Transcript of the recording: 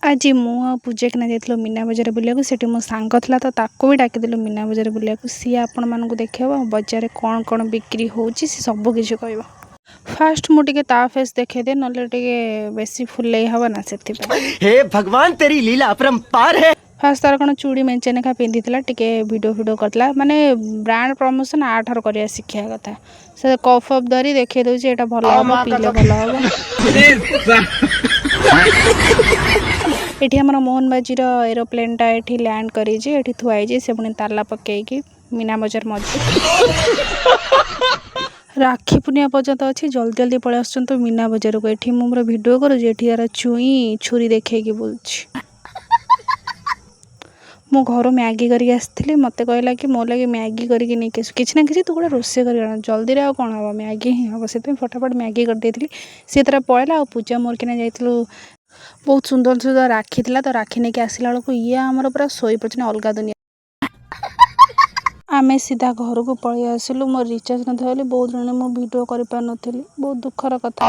आज मु पूजा किना जाइलु मीना बजार बुलिया सेठी मो सांग थला तो ताको भी डाकिदेलु मीना बजार बुलिया सी आपण मानकु देखेबो बजार कौन कौन बिक्री होउची सी सब किछि कहबो। फास्ट मु टिके ता फेस देखे दे नले टिके बेसी फुलै हबो ना सेठी पे। हे भगवान तेरी लीला अपरंपार है। फास्ट तार कोन चूड़ी मेंचे नेखा पिंधितला टिके वीडियो करतला माने ब्रांड प्रमोशन आठर करिया शिक्षा कथा से कफ अप धरी देखे दोची एटा भलो हबो पीले भलो हबो। एठी हमर मोहनबाजीर एरोप्लेनटा एठी लैंड करिछि एठी थुआइछि से पुनी ताला पकेइकी मीना बजार मध्य राखी पुनिया पर्यंत अच्छी जल्दी जल्दी पळै आसचंतु मीना बजार को एठी मोर वीडियो करू जेठी यार चुई छुरी देखेकी बोलछि। मो घर मैगी करके आसती मत कहला कि मो लगे मैगी करके नहीं किसी ना किसी तू गोटे रोषे कर जल्दी रे कौन हम मैगी ही हम से फटाफट मैगी करदे सी तरह पळेला पूजा मोर किना जाइलु बहुत सुंदर सुंदर राखी थी तो राखी नहीं आसला बेलू ये आमर पूरा शोई पड़े अलग दुनिया। आम सीधा घर को पलि आसिलु मोर रिचार्ज न बहुत दिन मो वीडियो कर पार नी बहुत दुखर कथा।